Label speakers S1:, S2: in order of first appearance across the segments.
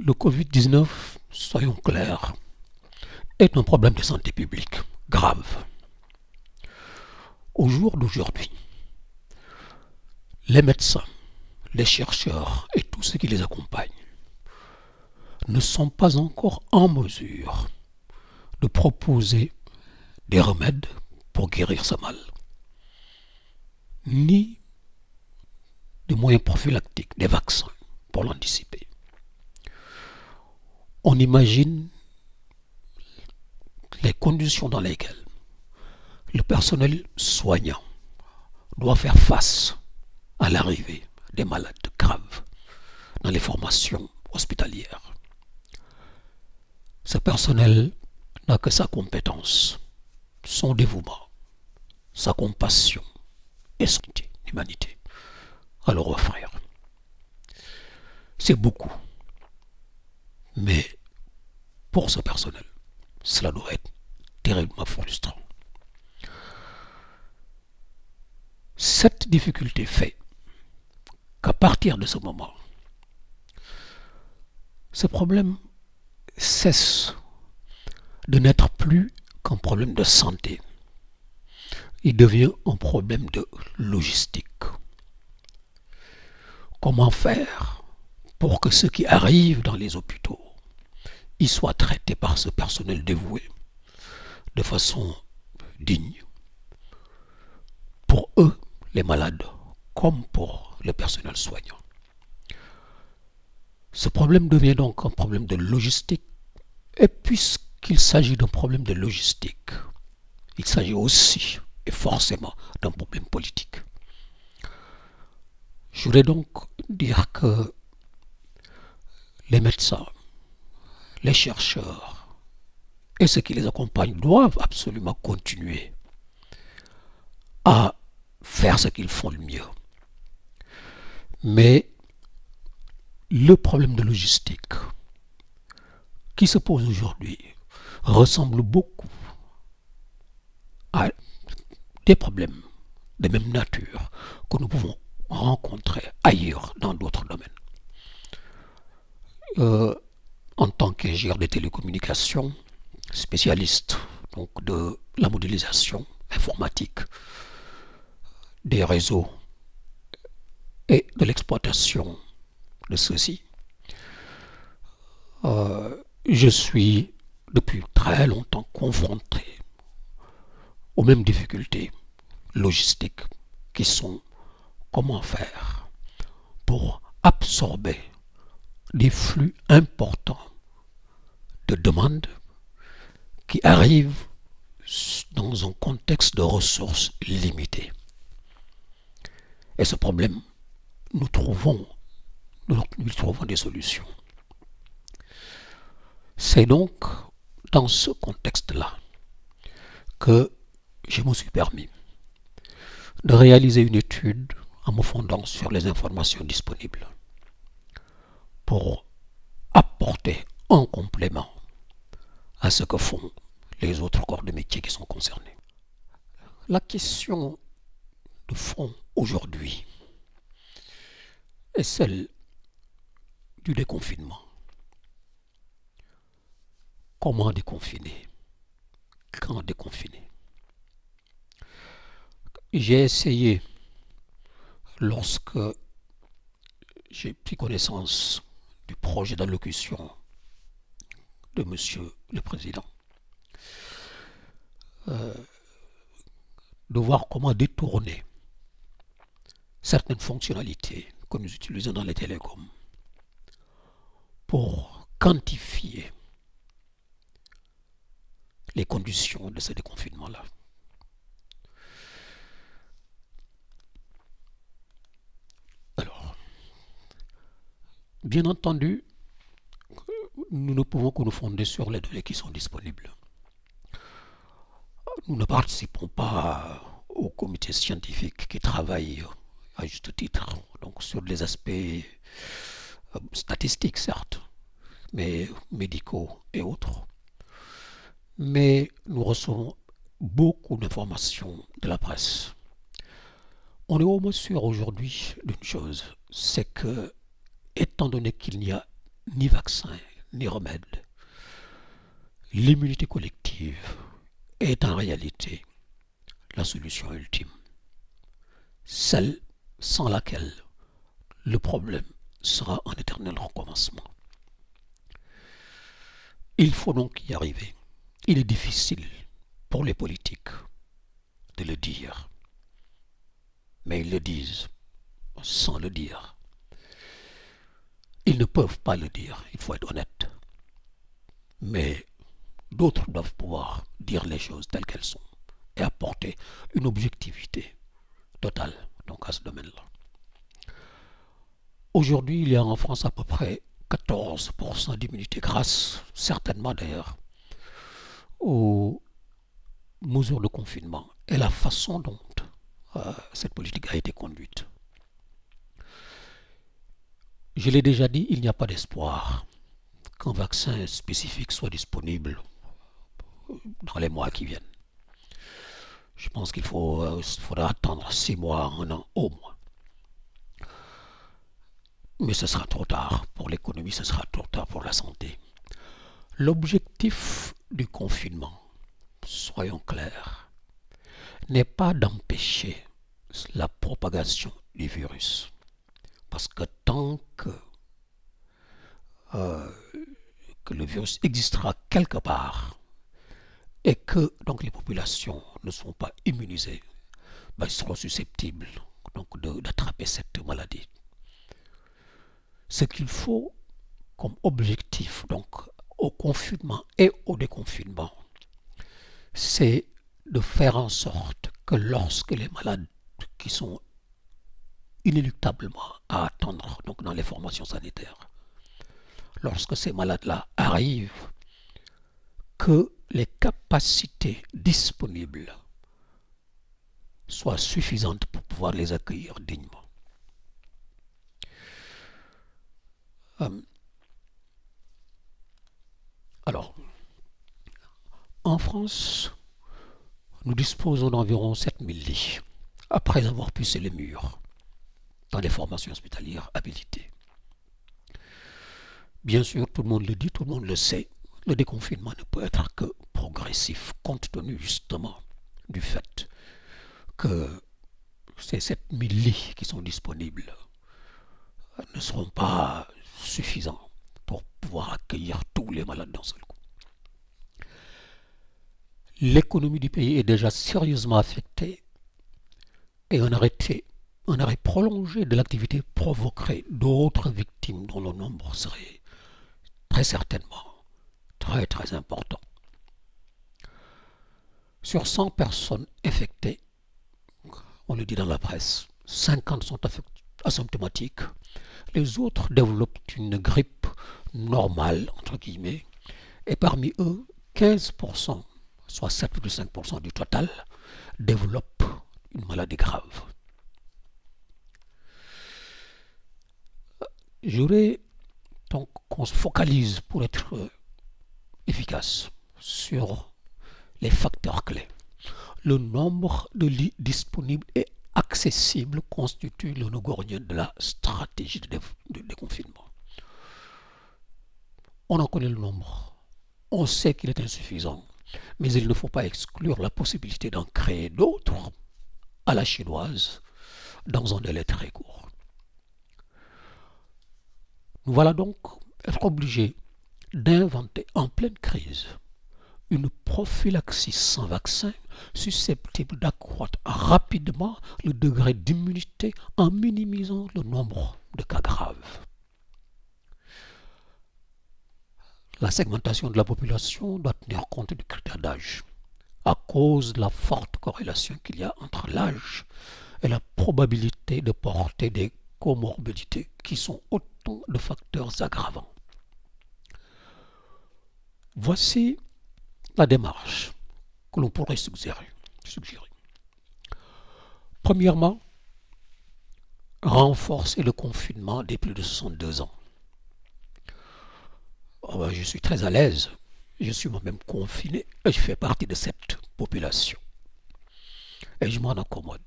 S1: Le Covid-19, soyons clairs, est un problème de santé publique grave. Au jour d'aujourd'hui, les médecins, les chercheurs et tous ceux qui les accompagnent ne sont pas encore en mesure de proposer des remèdes pour guérir ce mal, ni des moyens prophylactiques, des vaccins pour l'anticiper. On imagine les conditions dans lesquelles le personnel soignant doit faire face à l'arrivée des malades graves dans les formations hospitalières. Ce personnel n'a que sa compétence, son dévouement, sa compassion et son humanité à leur offrir. C'est beaucoup. Mais pour ce personnel, cela doit être terriblement frustrant. Cette difficulté fait qu'à partir de ce moment, ce problème cesse de n'être plus qu'un problème de santé. Il devient un problème de logistique. Comment faire pour que ceux qui arrivent dans les hôpitaux y soient traités par ce personnel dévoué de façon digne pour eux, les malades, comme pour le personnel soignant. Ce problème devient donc un problème de logistique, et puisqu'il s'agit d'un problème de logistique, il s'agit aussi et forcément d'un problème politique. Je voudrais donc dire que les médecins, les chercheurs et ceux qui les accompagnent doivent absolument continuer à faire ce qu'ils font le mieux. Mais le problème de logistique qui se pose aujourd'hui ressemble beaucoup à des problèmes de même nature que nous pouvons rencontrer ailleurs dans d'autres domaines. En tant qu'ingénieur des télécommunications, spécialiste donc de la modélisation informatique des réseaux et de l'exploitation de ceux-ci, je suis depuis très longtemps confronté aux mêmes difficultés logistiques qui sont comment faire pour absorber des flux importants de demandes qui arrivent dans un contexte de ressources limitées. Et ce problème, nous trouvons des solutions. C'est donc dans ce contexte-là que je me suis permis de réaliser une étude en me fondant sur les informations disponibles pour apporter un complément à ce que font les autres corps de métier qui sont concernés. La question de fond aujourd'hui est celle du déconfinement. Comment déconfiner? Quand déconfiner? J'ai essayé, lorsque j'ai pris connaissance du projet d'allocution de Monsieur le Président, de voir comment détourner certaines fonctionnalités que nous utilisons dans les télécoms pour quantifier les conditions de ce déconfinement-là. Alors, bien entendu, nous ne pouvons que nous fonder sur les données qui sont disponibles. Nous ne participons pas au comité scientifique qui travaille à juste titre, donc sur les aspects statistiques certes, mais médicaux et autres. Mais nous recevons beaucoup d'informations de la presse. On est au moins sûr aujourd'hui d'une chose, c'est que, étant donné qu'il n'y a ni vaccin, ni remède. L'immunité collective est en réalité la solution ultime, celle sans laquelle le problème sera un éternel recommencement. Il faut donc y arriver. Il est difficile pour les politiques de le dire, mais ils le disent sans le dire. Ils ne peuvent pas le dire, il faut être honnête. Mais d'autres doivent pouvoir dire les choses telles qu'elles sont et apporter une objectivité totale donc à ce domaine-là. Aujourd'hui, il y a en France à peu près 14% d'immunité grâce, certainement d'ailleurs, aux mesures de confinement et la façon dont cette politique a été conduite. Je l'ai déjà dit, il n'y a pas d'espoir qu'un vaccin spécifique soit disponible dans les mois qui viennent. Je pense qu'il faudra attendre 6 mois, 1 an au moins. Mais ce sera trop tard pour l'économie, ce sera trop tard pour la santé. L'objectif du confinement, soyons clairs, n'est pas d'empêcher la propagation du virus. Parce que tant que le virus existera quelque part et que donc les populations ne sont pas immunisées, ils seront susceptibles donc d'attraper cette maladie. Ce qu'il faut comme objectif donc au confinement et au déconfinement, c'est de faire en sorte que lorsque les malades qui sont inéluctablement à attendre donc dans les formations sanitaires, lorsque ces malades-là arrivent, que les capacités disponibles soient suffisantes pour pouvoir les accueillir dignement. Alors, en France, nous disposons d'environ 7000 lits, après avoir poussé les murs dans les formations hospitalières habilitées. Bien sûr, tout le monde le dit, tout le monde le sait, le déconfinement ne peut être que progressif, compte tenu justement du fait que ces 7000 lits qui sont disponibles ne seront pas suffisants pour pouvoir accueillir tous les malades d'un seul coup. L'économie du pays est déjà sérieusement affectée et un arrêt prolongé de l'activité provoquerait d'autres victimes dont le nombre serait très certainement très très important. Sur 100 personnes infectées, on le dit dans la presse, 50 sont asymptomatiques, les autres développent une grippe normale, entre guillemets, et parmi eux, 15%, soit 7,5% du total, développent une maladie grave. Je voudrais donc qu'on se focalise pour être efficace sur les facteurs clés. Le nombre de lits disponibles et accessibles constitue le nœud gordien de la stratégie de déconfinement. On en connaît le nombre. On sait qu'il est insuffisant, mais il ne faut pas exclure la possibilité d'en créer d'autres à la chinoise dans un délai très court. Nous voilà donc être obligés d'inventer en pleine crise une prophylaxie sans vaccin susceptible d'accroître rapidement le degré d'immunité en minimisant le nombre de cas graves. La segmentation de la population doit tenir compte du critère d'âge, à cause de la forte corrélation qu'il y a entre l'âge et la probabilité de porter des comorbidités qui sont autant de facteurs aggravants. Voici la démarche que l'on pourrait suggérer. Premièrement, renforcer le confinement des plus de 62 ans. Je suis très à l'aise, je suis moi-même confiné et je fais partie de cette population. Et je m'en accommode.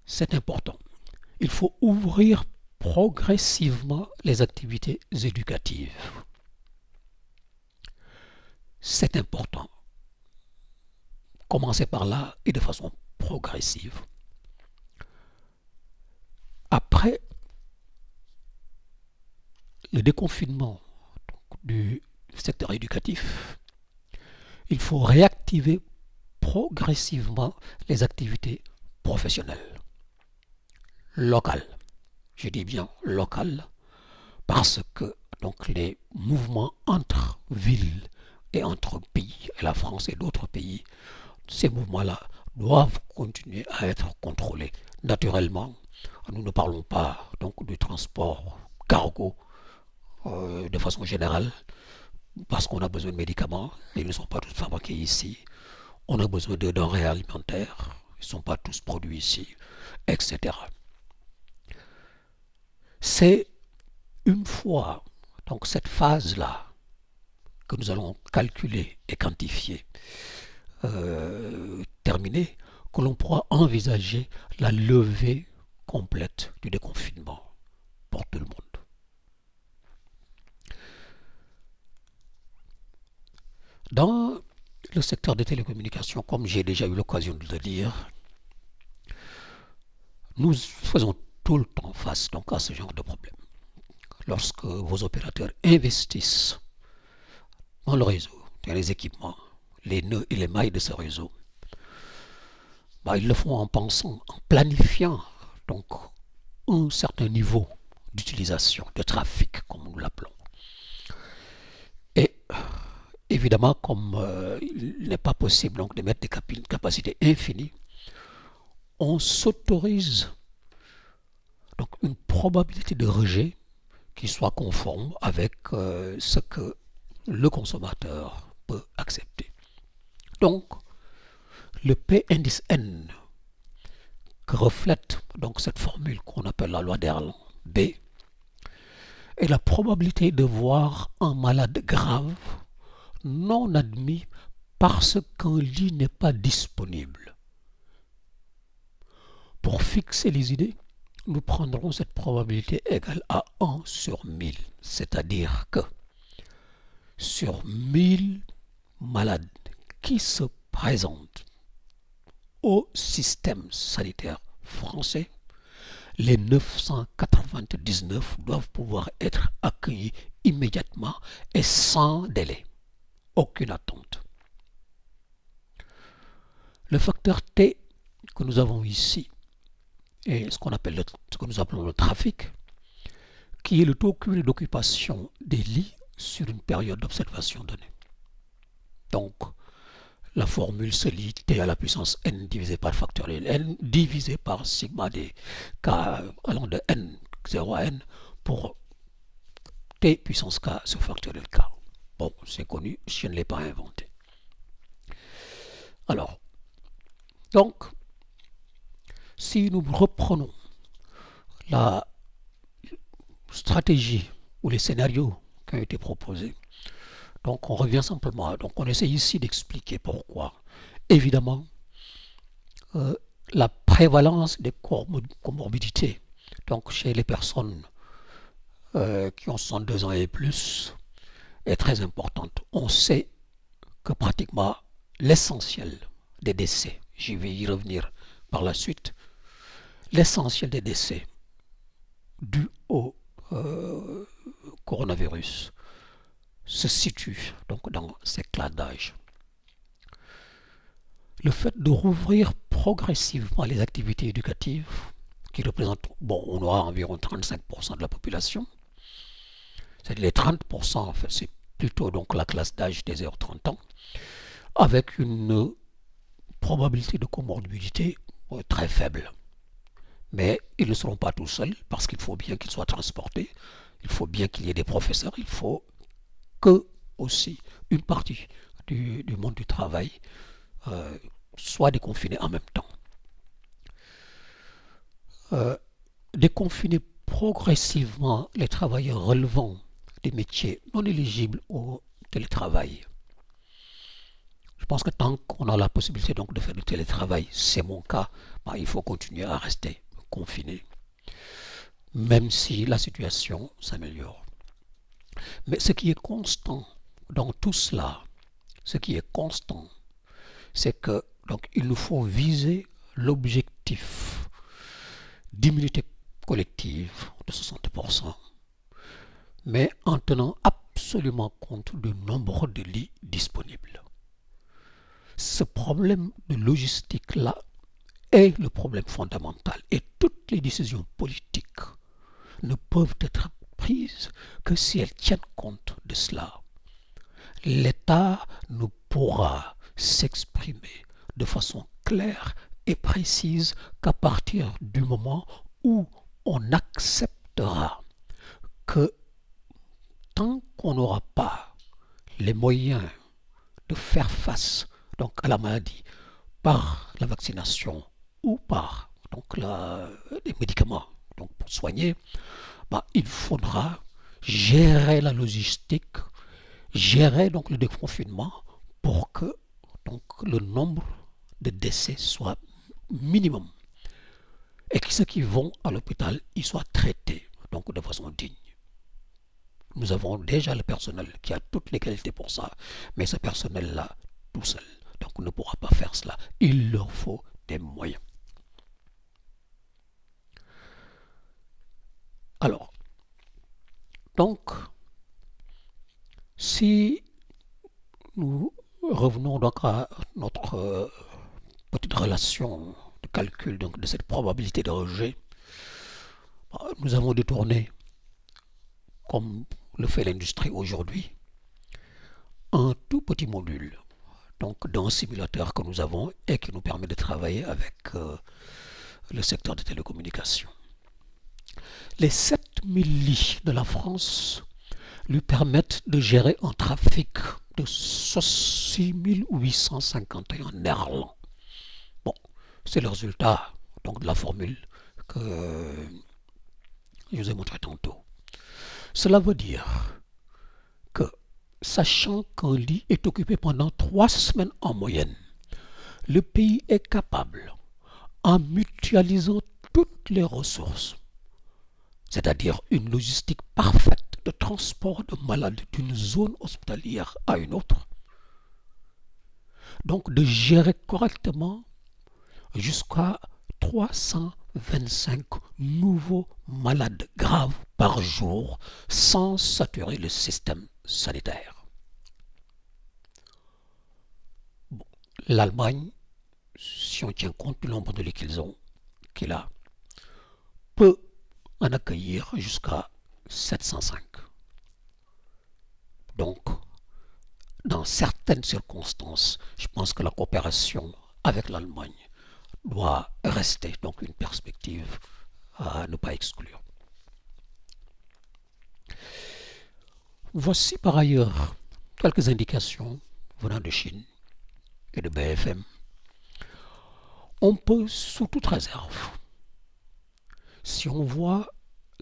S1: C'est important. Il faut ouvrir progressivement les activités éducatives. C'est important. Commencer par là et de façon progressive. Après le déconfinement du secteur éducatif, il faut réactiver progressivement les activités professionnelles, locales. Je dis bien locales parce que donc, les mouvements entre villes et entre pays, et la France et d'autres pays, ces mouvements-là doivent continuer à être contrôlés. Naturellement, nous ne parlons pas donc du transport cargo de façon générale, parce qu'on a besoin de médicaments, et ils ne sont pas tous fabriqués ici. On a besoin de denrées alimentaires, ils ne sont pas tous produits ici, etc. C'est une fois donc cette phase-là que nous allons calculer et quantifier terminée, que l'on pourra envisager la levée complète du déconfinement pour tout le monde. Dans le secteur des télécommunications, comme j'ai déjà eu l'occasion de le dire, nous faisons tout le temps face donc à ce genre de problème. Lorsque vos opérateurs investissent dans le réseau, dans les équipements, les nœuds et les mailles de ce réseau, ils le font en pensant, en planifiant donc un certain niveau d'utilisation, de trafic, comme nous l'appelons. Et évidemment, comme il n'est pas possible donc, de mettre des capacités infinies, on s'autorise donc une probabilité de rejet qui soit conforme avec ce que le consommateur peut accepter. Donc, le P indice N que reflète donc cette formule qu'on appelle la loi d'Erlang, B, est la probabilité de voir un malade grave non admis parce qu'un lit n'est pas disponible. Pour fixer les idées, nous prendrons cette probabilité égale à 1 sur 1000, c'est-à-dire que sur 1000 malades qui se présentent au système sanitaire français, les 999 doivent pouvoir être accueillis immédiatement et sans délai. Aucune attente. Le facteur T que nous avons ici est ce qu'on appelle ce que nous appelons le trafic, qui est le taux cumulé d'occupation des lits sur une période d'observation donnée. Donc, la formule se lit T à la puissance N divisé par factoriel N divisé par sigma D K allant de N 0 à N pour T puissance K sur factoriel K. Bon, c'est connu, je ne l'ai pas inventé. Alors, donc, si nous reprenons la stratégie ou les scénarios qui ont été proposés, donc on revient simplement, donc on essaie ici d'expliquer pourquoi. Évidemment, la prévalence des comorbidités, donc chez les personnes qui ont 62 ans et plus, est très importante. On sait que pratiquement l'essentiel des décès, je vais y revenir par la suite, l'essentiel des décès dus au coronavirus se situe donc dans ces classes d'âge. Le fait de rouvrir progressivement les activités éducatives, qui représentent, on aura environ 35% de la population, c'est-à-dire les 30% en fait, c'est plutôt donc la classe d'âge des 0-30 ans, avec une probabilité de comorbidité très faible. Mais ils ne seront pas tout seuls, parce qu'il faut bien qu'ils soient transportés, il faut bien qu'il y ait des professeurs, il faut que aussi une partie du monde du travail soit déconfinée en même temps. Déconfiner progressivement les travailleurs relevant des métiers non éligibles au télétravail. Je pense que tant qu'on a la possibilité donc de faire du télétravail, c'est mon cas, il faut continuer à rester confiné. même si la situation s'améliore. Mais ce qui est constant dans tout cela, ce qui est constant, c'est que donc il nous faut viser l'objectif d'immunité collective de 60%, mais en tenant absolument compte du nombre de lits disponibles. Ce problème de logistique-là est le problème fondamental et toutes les décisions politiques ne peuvent être prises que si elles tiennent compte de cela. L'État ne pourra s'exprimer de façon claire et précise qu'à partir du moment où on acceptera que tant qu'on n'aura pas les moyens de faire face donc, à la maladie par la vaccination ou par donc, les médicaments donc, pour soigner, il faudra gérer la logistique, gérer donc, le déconfinement pour que donc, le nombre de décès soit minimum et que ceux qui vont à l'hôpital y soient traités donc, de façon digne. Nous avons déjà le personnel qui a toutes les qualités pour ça, mais ce personnel-là, tout seul, donc ne pourra pas faire cela. Il leur faut des moyens. Alors, donc, si nous revenons donc à notre petite relation de calcul donc, de cette probabilité de rejet, nous avons détourné, comme le fait l'industrie aujourd'hui, un tout petit module donc d'un simulateur que nous avons et qui nous permet de travailler avec le secteur des télécommunications. Les 7000 lits de la France lui permettent de gérer un trafic de 6851 Néerlandais. Bon, c'est le résultat donc, de la formule que je vous ai montré tantôt. Cela veut dire que, sachant qu'un lit est occupé pendant 3 semaines en moyenne, le pays est capable, en mutualisant toutes les ressources, c'est-à-dire une logistique parfaite de transport de malades d'une zone hospitalière à une autre, donc de gérer correctement jusqu'à 325 nouveaux malades graves par jour sans saturer le système sanitaire. Bon, l'Allemagne, si on tient compte du nombre de lits qu'il a, peut en accueillir jusqu'à 705. Donc, dans certaines circonstances, je pense que la coopération avec l'Allemagne doit rester donc une perspective à ne pas exclure. Voici par ailleurs quelques indications venant de Chine et de BFM. On peut, sous toute réserve, si on voit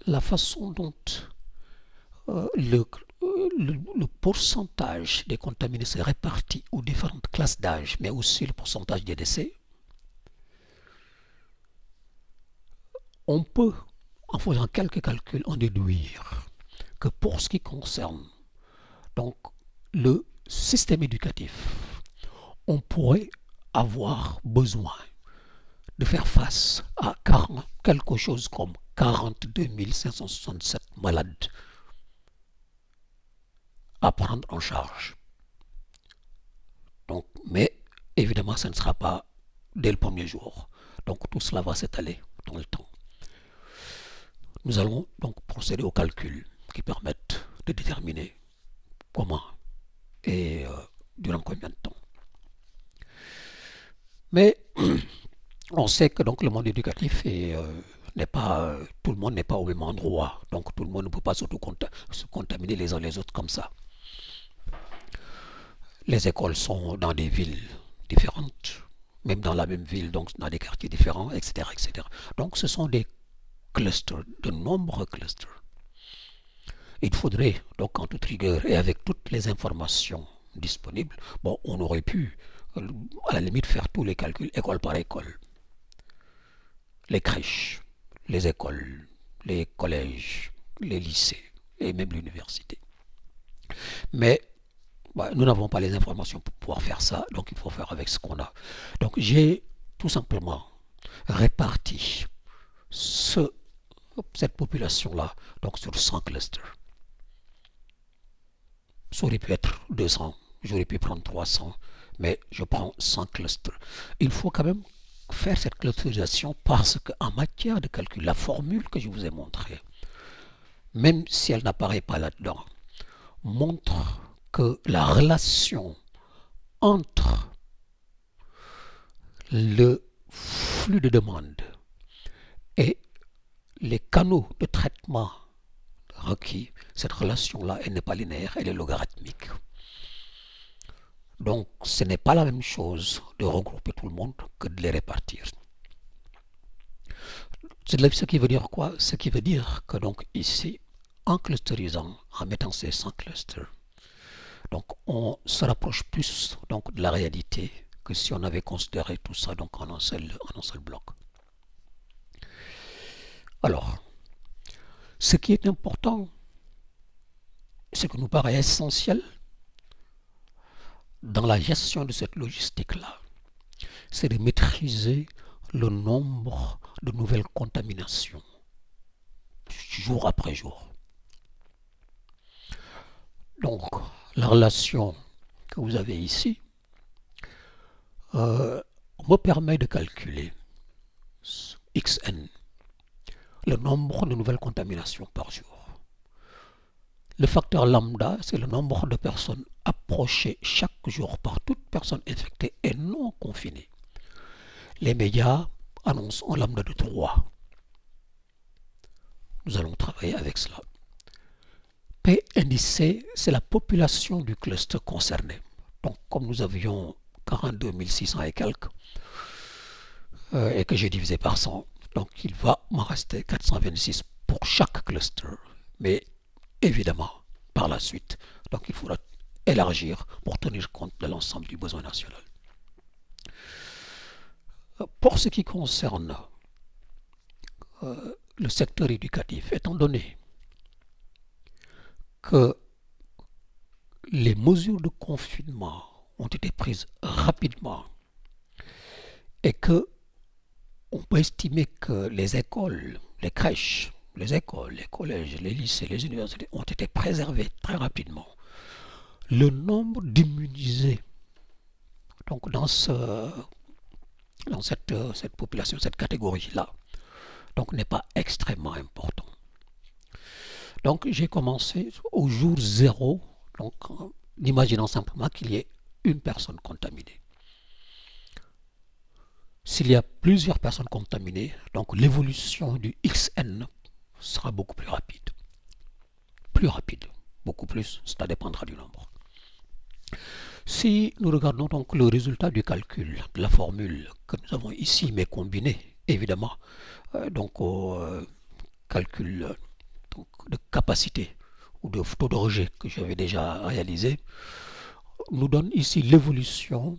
S1: la façon dont le pourcentage des contaminés se répartit aux différentes classes d'âge, mais aussi le pourcentage des décès, on peut, en faisant quelques calculs, en déduire que pour ce qui concerne donc, le système éducatif, on pourrait avoir besoin de faire face à quelque chose comme 42 567 malades à prendre en charge. Donc, mais évidemment, ce ne sera pas dès le premier jour. Donc tout cela va s'étaler dans le temps. Nous allons donc procéder aux calculs qui permettent de déterminer comment et durant combien de temps. Mais on sait que donc le monde éducatif n'est pas, tout le monde n'est pas au même endroit. Donc tout le monde ne peut pas se contaminer les uns les autres comme ça. Les écoles sont dans des villes différentes, même dans la même ville, donc dans des quartiers différents, etc., etc. Donc ce sont des clusters, de nombreux clusters. Il faudrait donc en toute rigueur et avec toutes les informations disponibles, bon, on aurait pu à la limite faire tous les calculs école par école. Les crèches, les écoles, les collèges, les lycées et même l'université. Mais nous n'avons pas les informations pour pouvoir faire ça, donc il faut faire avec ce qu'on a. Donc j'ai tout simplement réparti cette population-là donc sur 100 clusters. Ça aurait pu être 200, j'aurais pu prendre 300, mais je prends 100 clusters. Il faut quand même faire cette clusterisation parce qu'en matière de calcul, la formule que je vous ai montrée, même si elle n'apparaît pas là-dedans, montre que la relation entre le flux de demande et les canaux de traitement requis, cette relation-là, elle n'est pas linéaire, elle est logarithmique. Donc, ce n'est pas la même chose de regrouper tout le monde que de les répartir. Ce qui veut dire quoi? Ce qui veut dire que donc ici, en clusterisant, en mettant ces 100 clusters, donc on se rapproche plus donc de la réalité que si on avait considéré tout ça donc en un seul bloc. Alors, ce qui est important, ce qui nous paraît essentiel dans la gestion de cette logistique-là, c'est de maîtriser le nombre de nouvelles contaminations jour après jour. Donc, la relation que vous avez ici me permet de calculer xn, le nombre de nouvelles contaminations par jour. Le facteur lambda, c'est le nombre de personnes approchées chaque jour par toute personne infectée et non confinée. Les médias annoncent un lambda de 3. Nous allons travailler avec cela. P indicé, c'est la population du cluster concerné. Donc, comme nous avions 42 600 et quelques, et que j'ai divisé par 100, donc il va m'en rester 426 pour chaque cluster. Mais évidemment, par la suite, donc il faudra élargir pour tenir compte de l'ensemble du besoin national. Pour ce qui concerne le secteur éducatif, étant donné que les mesures de confinement ont été prises rapidement et que on peut estimer que les écoles, les crèches, les écoles, les collèges, les lycées, les universités ont été préservés très rapidement, le nombre d'immunisés donc dans cette population, cette catégorie-là, donc n'est pas extrêmement important. Donc j'ai commencé au jour 0, donc en imaginant simplement qu'il y ait une personne contaminée. S'il y a plusieurs personnes contaminées, donc l'évolution du XN sera beaucoup plus rapide. Plus rapide, beaucoup plus, ça dépendra du nombre. Si nous regardons donc le résultat du calcul de la formule que nous avons ici, mais combiné évidemment donc au calcul donc, de capacité ou de taux de rejet que j'avais déjà réalisé, nous donne ici l'évolution,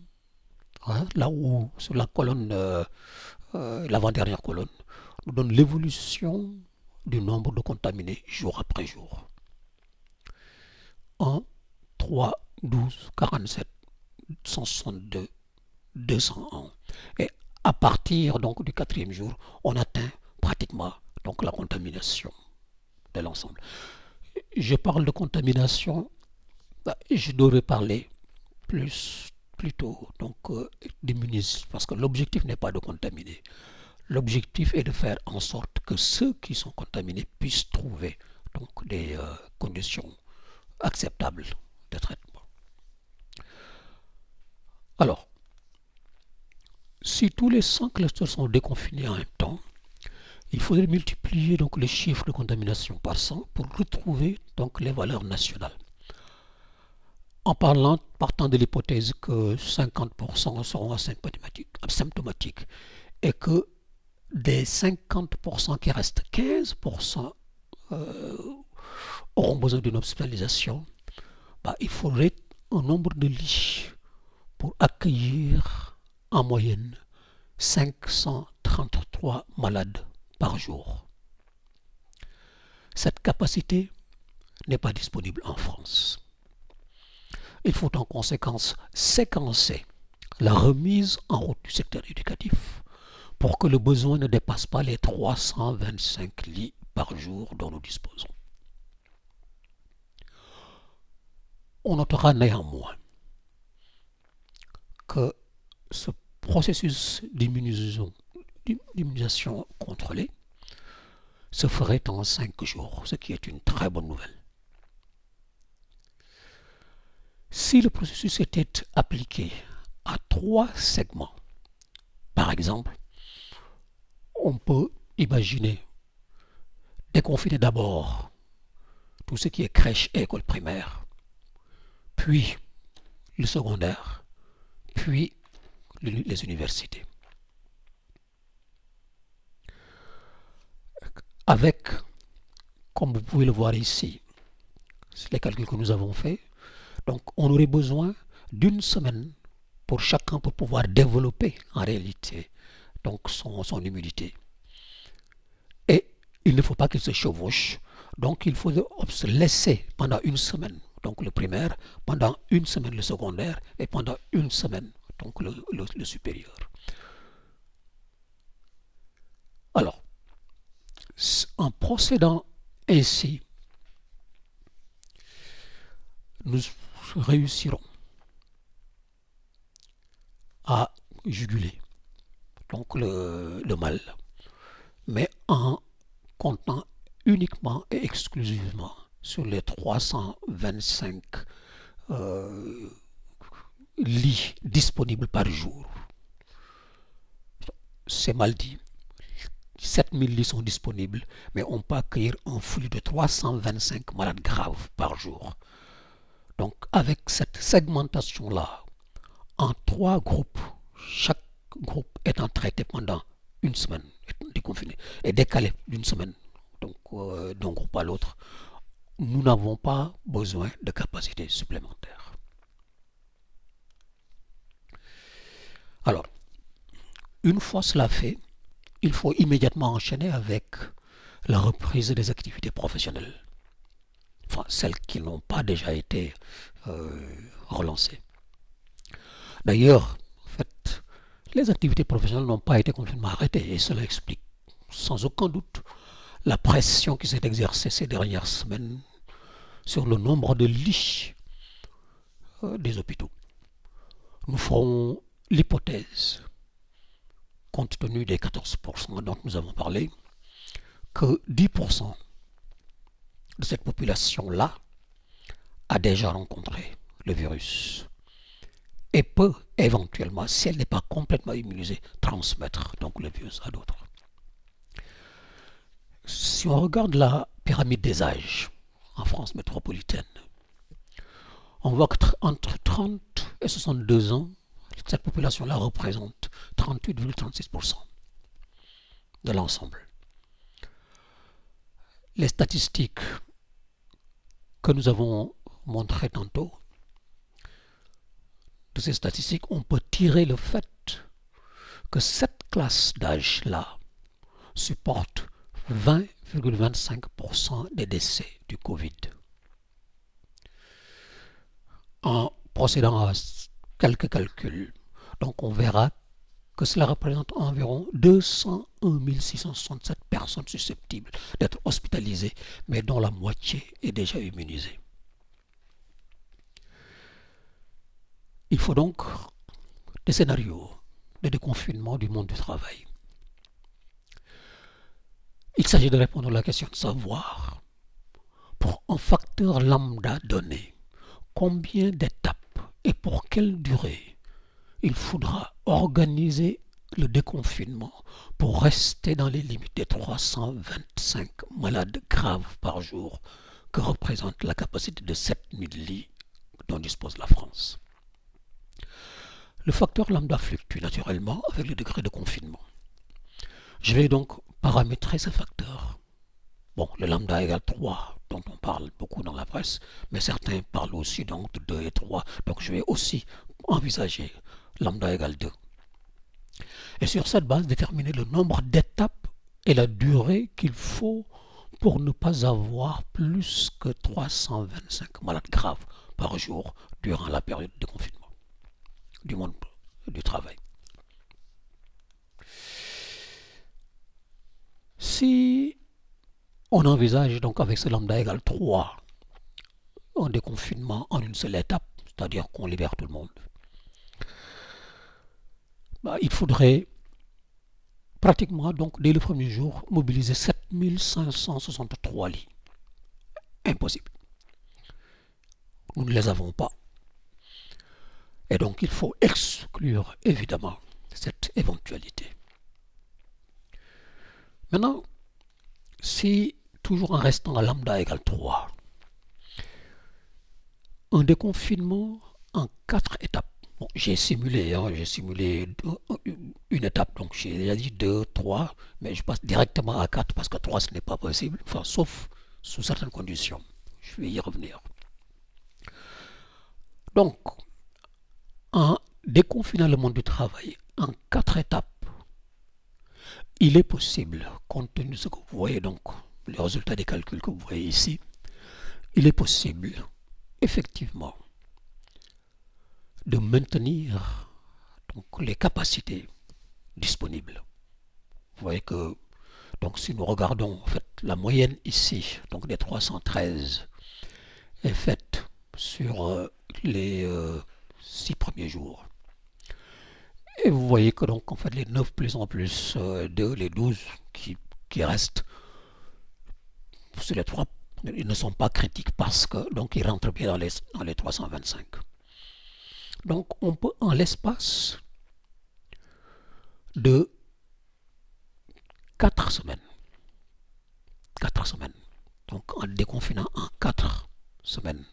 S1: là où sur la colonne, l'avant-dernière colonne, nous donne l'évolution du nombre de contaminés jour après jour. 1, 3, 12, 47, 162, 201. Et à partir donc du 4e jour, on atteint pratiquement donc la contamination de l'ensemble. Je parle de contamination, je devrais parler plutôt donc d'immunisme, parce que l'objectif n'est pas de contaminer. L'objectif est de faire en sorte que ceux qui sont contaminés puissent trouver donc des conditions acceptables de traitement. Alors, si tous les 100 clusters sont déconfinés en même temps, il faudrait multiplier donc les chiffres de contamination par 100 pour retrouver donc les valeurs nationales. En partant de l'hypothèse que 50% seront asymptomatiques et que des 50% qui restent, 15% auront besoin d'une hospitalisation, il faudrait un nombre de lits pour accueillir en moyenne 533 malades par jour. Cette capacité n'est pas disponible en France. Il faut en conséquence séquencer la remise en route du secteur éducatif pour que le besoin ne dépasse pas les 325 lits par jour dont nous disposons. On notera néanmoins que ce processus d'immunisation contrôlée se ferait en 5 jours, ce qui est une très bonne nouvelle. Si le processus était appliqué à 3 segments, par exemple, on peut imaginer déconfiner d'abord tout ce qui est crèche et école primaire, puis le secondaire, puis les universités. Avec, comme vous pouvez le voir ici, les calculs que nous avons faits, donc on aurait besoin d'une semaine pour chacun pour pouvoir développer en réalité donc son immunité. Et il ne faut pas qu'il se chevauche, donc il faut se laisser pendant une semaine, donc le primaire, pendant une semaine le secondaire et pendant une semaine donc le supérieur. Alors, en procédant ainsi, nous réussirons à juguler donc le mal, mais en comptant uniquement et exclusivement sur les 325 lits disponibles par jour. C'est mal dit. 7000 lits sont disponibles, mais on peut accueillir un flux de 325 malades graves par jour. Donc avec cette segmentation-là, en 3 groupes, chaque groupe étant traité pendant une semaine, déconfiné, et décalé d'une semaine, donc d'un groupe à l'autre, nous n'avons pas besoin de capacités supplémentaires. Alors, une fois cela fait, il faut immédiatement enchaîner avec la reprise des activités professionnelles, enfin celles qui n'ont pas déjà été relancées. D'ailleurs, en fait, les activités professionnelles n'ont pas été complètement arrêtées et cela explique sans aucun doute la pression qui s'est exercée ces dernières semaines sur le nombre de lits des hôpitaux. Nous ferons l'hypothèse, compte tenu des 14% dont nous avons parlé, que 10% de cette population-là a déjà rencontré le virus et peut éventuellement, si elle n'est pas complètement immunisée, transmettre donc le virus à d'autres. Si on regarde la pyramide des âges en France métropolitaine, on voit qu'entre 30 et 62 ans, cette population-là représente 38,36% de l'ensemble. Les statistiques que nous avons montrées tantôt, de ces statistiques, on peut tirer le fait que cette classe d'âge-là supporte 20,25% des décès du Covid. En procédant à quelques calculs, donc on verra que cela représente environ 201 667 personnes susceptibles d'être hospitalisées, mais dont la moitié est déjà immunisée. Il faut donc des scénarios de déconfinement du monde du travail. Il s'agit de répondre à la question de savoir, pour un facteur lambda donné, combien d'étapes et pour quelle durée il faudra organiser le déconfinement pour rester dans les limites des 325 malades graves par jour que représente la capacité de 7000 lits dont dispose la France. Le facteur lambda fluctue naturellement avec le degré de confinement. Je vais donc paramétrer ce facteur. Bon, le lambda égale 3, dont on parle beaucoup dans la presse, mais certains parlent aussi donc de 2 et 3, donc je vais aussi envisager lambda égale 2. Et sur cette base, déterminer le nombre d'étapes et la durée qu'il faut pour ne pas avoir plus que 325 malades graves par jour durant la période de confinement du monde du travail. Si on envisage donc avec ce lambda égale 3 un déconfinement en une seule étape, c'est-à-dire qu'on libère tout le monde, il faudrait pratiquement donc dès le premier jour mobiliser 7563 lits. Impossible. Nous ne les avons pas. Et donc il faut exclure évidemment cette éventualité. Maintenant, si toujours en restant à lambda égale 3, un déconfinement en 4 étapes. Bon, j'ai simulé une étape, donc j'ai déjà dit 2, 3, mais je passe directement à 4 parce que 3 ce n'est pas possible, enfin sauf sous certaines conditions. Je vais y revenir. Donc, en déconfinant le monde du travail en 4 étapes, il est possible, compte tenu de ce que vous voyez donc, les résultats des calculs que vous voyez ici, il est possible, effectivement, de maintenir donc, les capacités disponibles. Vous voyez que, donc, si nous regardons en fait, la moyenne ici, donc des 313, est faite sur les 6 premiers jours. Et vous voyez que donc en fait les 9 plus en plus 2, les 12 qui restent, sur les 3, ils ne sont pas critiques parce que donc ils rentrent bien dans les 325. Donc on peut en l'espace de 4 semaines, donc en déconfinant en 4 semaines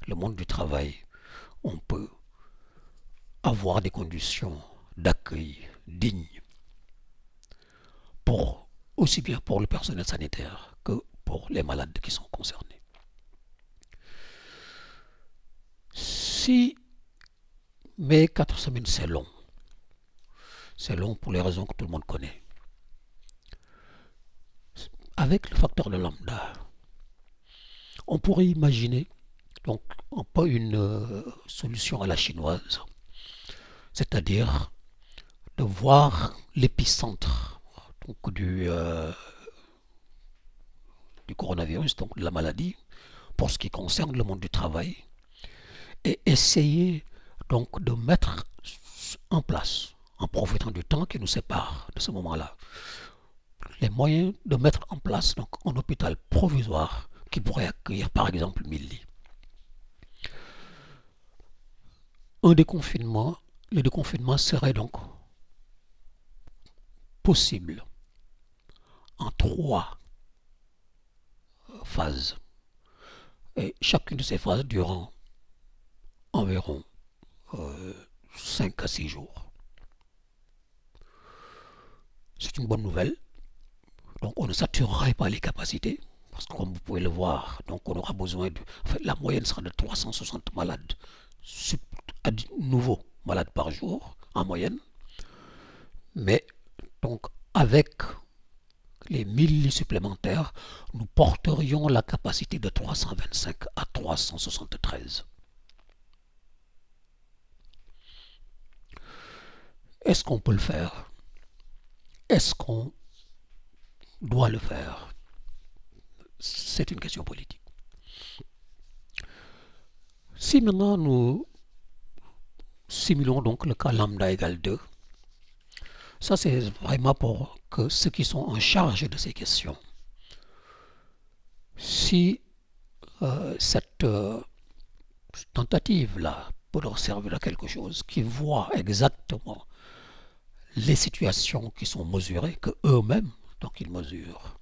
S1: le monde du travail, on peut avoir des conditions d'accueil dignes pour aussi bien pour le personnel sanitaire que pour les malades qui sont concernés. Mais 4 semaines c'est long pour les raisons que tout le monde connaît. Avec le facteur de lambda, on pourrait imaginer donc un peu une solution à la chinoise, c'est-à-dire de voir l'épicentre donc, du coronavirus, donc de la maladie, pour ce qui concerne le monde du travail, et essayer donc de mettre en place, en profitant du temps qui nous sépare de ce moment-là, les moyens de mettre en place donc, un hôpital provisoire qui pourrait accueillir par exemple 1000 lits. Le déconfinement serait donc possible en 3 phases. Et chacune de ces phases durant environ 5 à 6 jours. C'est une bonne nouvelle. Donc on ne saturerait pas les capacités, parce que comme vous pouvez le voir, donc on aura besoin de... En fait, la moyenne sera de 360 malades, nouveaux malades par jour, en moyenne. Mais donc avec les 1000 lits supplémentaires, nous porterions la capacité de 325 à 373. Est-ce qu'on peut le faire? Est-ce qu'on doit le faire? C'est une question politique. Si maintenant nous simulons donc le cas lambda égale 2, ça c'est vraiment pour que ceux qui sont en charge de ces questions, si cette tentative-là peut leur servir à quelque chose, qui voient exactement les situations qui sont mesurées, que eux-mêmes, donc ils mesurent,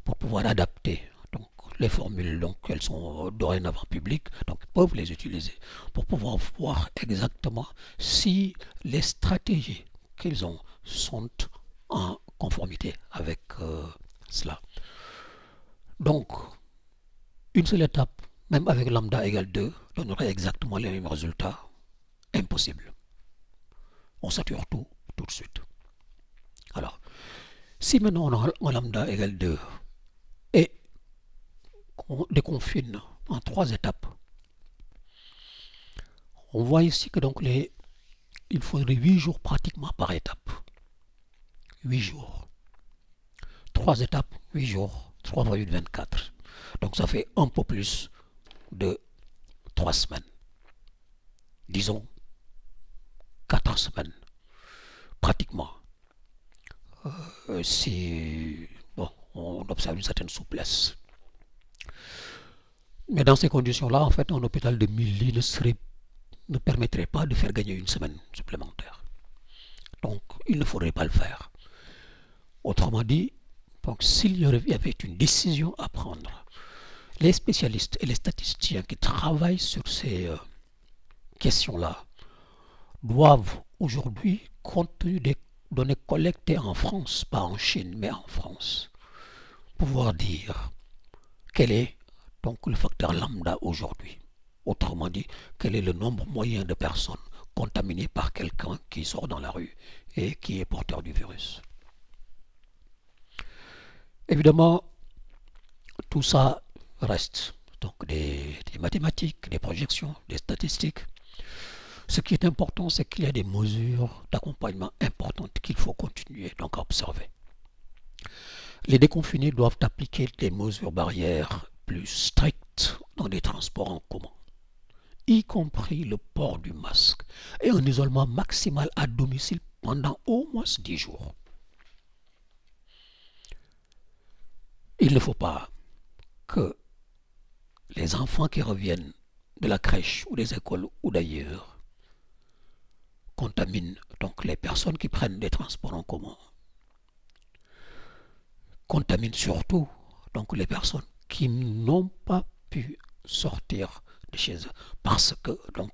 S1: pour pouvoir adapter donc, les formules, donc elles sont dorénavant publiques, donc ils peuvent les utiliser pour pouvoir voir exactement si les stratégies qu'ils ont sont en conformité avec cela. Donc, une seule étape, même avec lambda égale 2, donnerait exactement les mêmes résultats. Impossible. On sature tout de suite. Alors, si maintenant on a lambda égale 2 et on déconfine en 3 étapes. On voit ici que donc il faudrait 8 jours pratiquement par étape. 8 jours. 3 étapes, 8 jours, 3 fois 8, 24. Donc ça fait un peu plus de 3 semaines. Disons 4 semaines, pratiquement. Si bon, on observe une certaine souplesse. Mais dans ces conditions-là, en fait, un hôpital de 1000 lits ne permettrait pas de faire gagner une semaine supplémentaire. Donc, il ne faudrait pas le faire. Autrement dit, s'il y avait une décision à prendre, les spécialistes et les statisticiens qui travaillent sur ces questions-là doivent aujourd'hui, compte tenu des données collectées en France, pas en Chine, mais en France, pouvoir dire quel est donc le facteur lambda aujourd'hui. Autrement dit, quel est le nombre moyen de personnes contaminées par quelqu'un qui sort dans la rue et qui est porteur du virus. Évidemment, tout ça reste donc des mathématiques, des projections, des statistiques. Ce qui est important, c'est qu'il y a des mesures d'accompagnement importantes qu'il faut continuer donc à observer. Les déconfinés doivent appliquer des mesures barrières plus strictes dans les transports en commun, y compris le port du masque et un isolement maximal à domicile pendant au moins 10 jours. Il ne faut pas que les enfants qui reviennent de la crèche ou des écoles ou d'ailleurs contaminent donc les personnes qui prennent des transports en commun, contaminent surtout donc les personnes qui n'ont pas pu sortir de chez eux parce que donc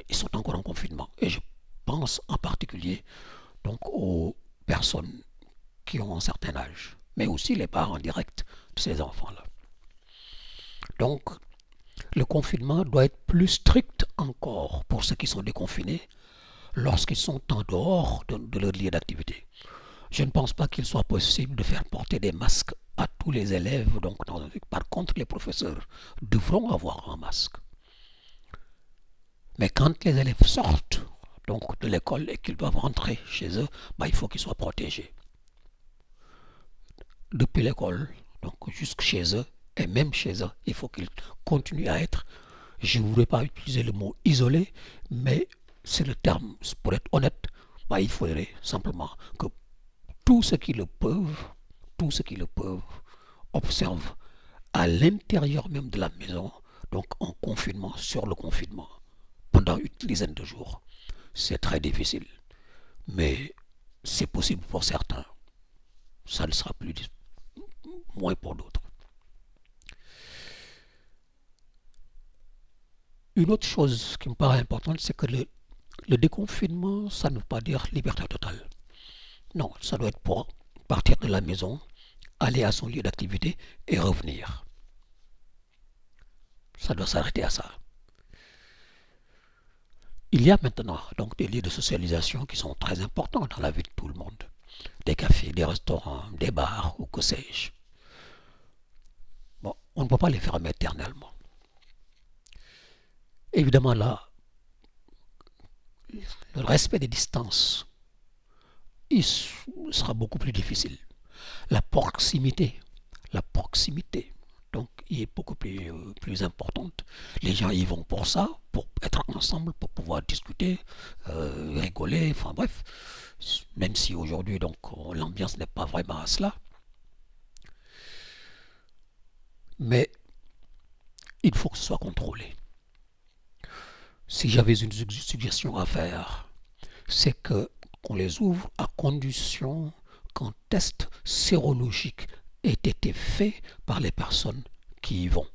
S1: ils sont encore en confinement. Et je pense en particulier donc aux personnes qui ont un certain âge, mais aussi les parents directs de ces enfants-là. Donc, le confinement doit être plus strict encore pour ceux qui sont déconfinés lorsqu'ils sont en dehors de leur lieu d'activité. Je ne pense pas qu'il soit possible de faire porter des masques à tous les élèves. Donc, par contre, les professeurs devront avoir un masque. Mais quand les élèves sortent donc, de l'école et qu'ils doivent rentrer chez eux, il faut qu'ils soient protégés. Depuis l'école, donc jusqu'à chez eux, et même chez eux, il faut qu'ils continuent à être, je ne voudrais pas utiliser le mot isolé, mais c'est le terme, pour être honnête, il faudrait simplement que tous ceux qui le peuvent, observent à l'intérieur même de la maison, donc en confinement sur le confinement, pendant une dizaine de jours. C'est très difficile, mais c'est possible pour certains. Ça ne sera plus moins pour d'autres. Une autre chose qui me paraît importante, c'est que le déconfinement, ça ne veut pas dire liberté totale. Non, ça doit être pour partir de la maison, aller à son lieu d'activité et revenir. Ça doit s'arrêter à ça. Il y a maintenant donc des lieux de socialisation qui sont très importants dans la vie de tout le monde. Des cafés, des restaurants, des bars ou que sais-je. Bon, on ne peut pas les fermer éternellement. Évidemment, là, le respect des distances, il sera beaucoup plus difficile. La proximité, donc, il est beaucoup plus importante. Les gens y vont pour ça, pour être ensemble, pour pouvoir discuter, rigoler, enfin bref. Même si aujourd'hui, donc, l'ambiance n'est pas vraiment à cela. Mais il faut que ce soit contrôlé. Si j'avais une suggestion à faire, c'est qu'on les ouvre à condition qu'un test sérologique ait été fait par les personnes qui y vont.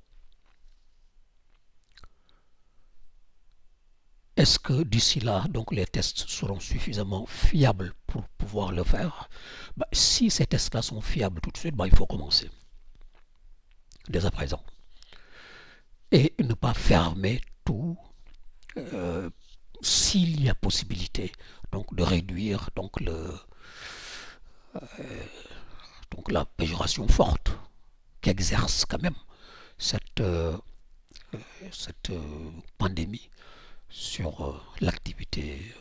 S1: Est-ce que d'ici là, donc, les tests seront suffisamment fiables pour pouvoir le faire? Si ces tests-là sont fiables tout de suite, il faut commencer dès à présent. Et ne pas fermer tout s'il y a possibilité donc, de réduire donc, la péjoration forte qu'exerce quand même cette, cette pandémie sur l'activité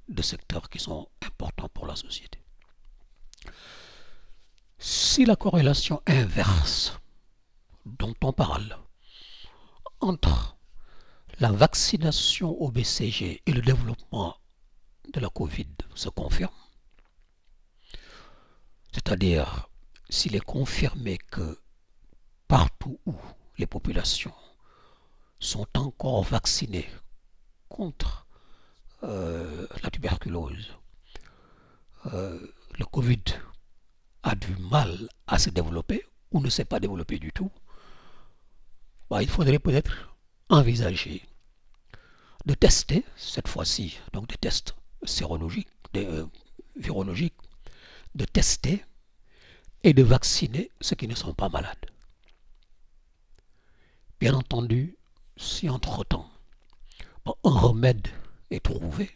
S1: de secteurs qui sont importants pour la société. Si la corrélation inverse dont on parle entre la vaccination au BCG et le développement de la Covid se confirme, c'est-à-dire s'il est confirmé que partout où les populations sont encore vaccinées contre la tuberculose, le Covid a du mal à se développer ou ne s'est pas développé du tout, bah, il faudrait peut-être envisager de tester, cette fois-ci, donc des tests sérologiques, virologiques, de tester et de vacciner ceux qui ne sont pas malades. Bien entendu, si entre-temps, bon, un remède est trouvé,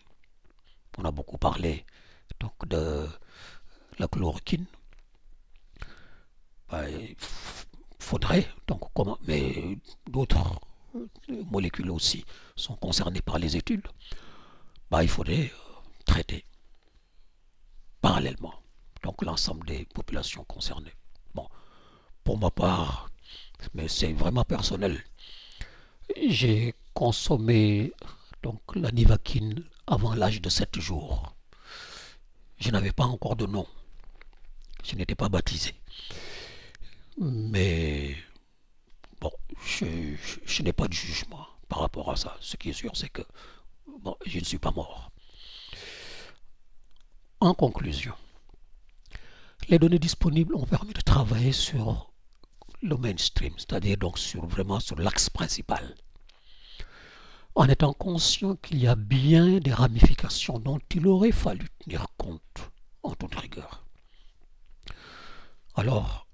S1: on a beaucoup parlé donc de la chloroquine, bah, il faudrait, donc comment, mais d'autres molécules aussi sont concernées par les études, bah, il faudrait traiter parallèlement donc l'ensemble des populations concernées. Bon, pour ma part, mais c'est vraiment personnel, j'ai consommé donc la nivaquine avant l'âge de 7 jours. Je n'avais pas encore de nom. Je n'étais pas baptisé. Mais bon, je n'ai pas de jugement par rapport à ça. Ce qui est sûr, c'est que bon, je ne suis pas mort. En conclusion, les données disponibles ont permis de travailler sur le mainstream, c'est-à-dire donc vraiment sur l'axe principal, en étant conscient qu'il y a bien des ramifications dont il aurait fallu tenir compte en toute rigueur. Alors,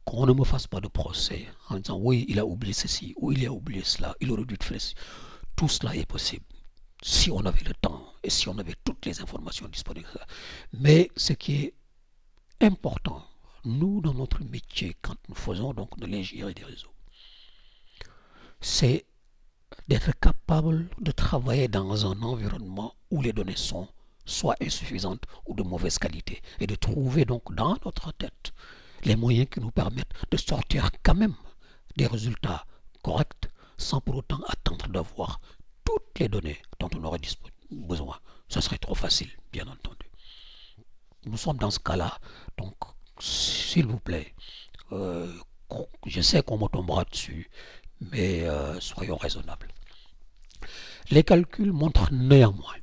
S1: qu'on ne me fasse pas de procès en disant oui, il a oublié ceci, ou il a oublié cela, il aurait dû faire ceci. Tout cela est possible si on avait le temps et si on avait toutes les informations disponibles. Mais ce qui est important, nous, dans notre métier, quand nous faisons donc de l'ingénierie des réseaux, c'est d'être capable de travailler dans un environnement où les données sont soit insuffisantes ou de mauvaise qualité et de trouver donc dans notre tête les moyens qui nous permettent de sortir quand même des résultats corrects sans pour autant attendre d'avoir toutes les données dont on aurait besoin. Ce serait trop facile, bien entendu. Nous sommes dans ce cas-là, donc s'il vous plaît, je sais qu'on me tombera dessus, mais soyons raisonnables. Les calculs montrent néanmoins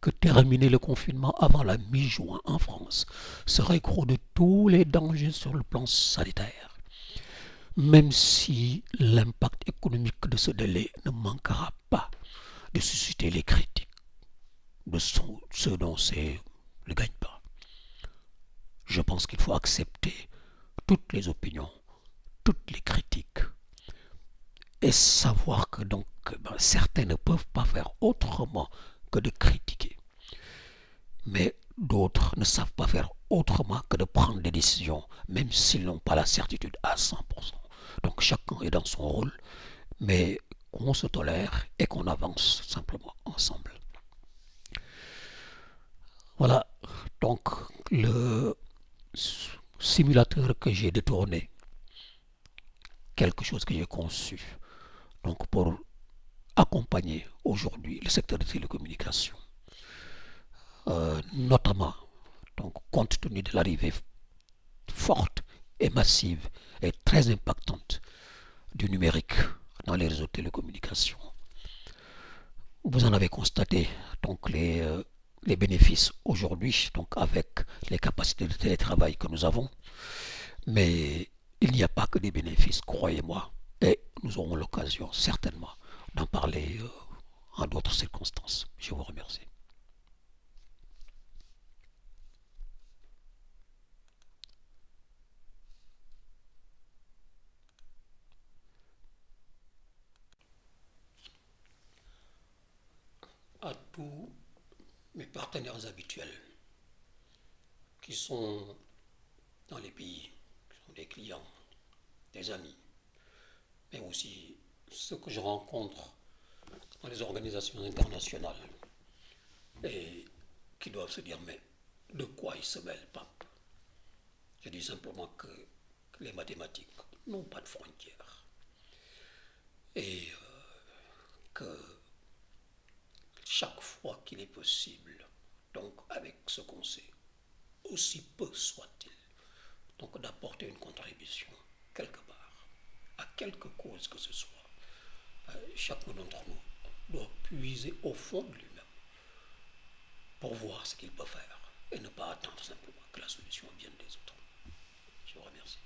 S1: que terminer le confinement avant la mi-juin en France serait gros de tous les dangers sur le plan sanitaire, même si l'impact économique de ce délai ne manquera pas de susciter les critiques de ceux dont c'est le gagne-pain. Je pense qu'il faut accepter toutes les opinions, toutes les critiques, et savoir que donc certains ne peuvent pas faire autrement que de critiquer. Mais d'autres ne savent pas faire autrement que de prendre des décisions, même s'ils n'ont pas la certitude à 100%. Donc chacun est dans son rôle, mais qu'on se tolère et qu'on avance simplement ensemble. Voilà, donc le simulateur que j'ai détourné, quelque chose que j'ai conçu, donc pour accompagner aujourd'hui le secteur des télécommunications, notamment donc compte tenu de l'arrivée forte et massive et très impactante du numérique dans les réseaux de télécommunications. Vous en avez constaté donc les bénéfices aujourd'hui, donc avec les capacités de télétravail que nous avons, mais il n'y a pas que des bénéfices, croyez-moi, et nous aurons l'occasion certainement d'en parler en d'autres circonstances. Je vous remercie. À tous mes partenaires habituels qui sont dans les pays, qui sont des clients des amis, mais aussi ceux que je rencontre dans les organisations internationales et qui doivent se dire mais de quoi ils se mêlent, Pape? Je dis simplement que les mathématiques n'ont pas de frontières et que chaque fois qu'il est possible, donc avec ce qu'on sait, aussi peu soit-il, donc d'apporter une contribution quelque part, à quelque cause que ce soit, chacun d'entre nous doit puiser au fond de lui-même pour voir ce qu'il peut faire et ne pas attendre simplement que la solution vienne des autres. Je vous remercie.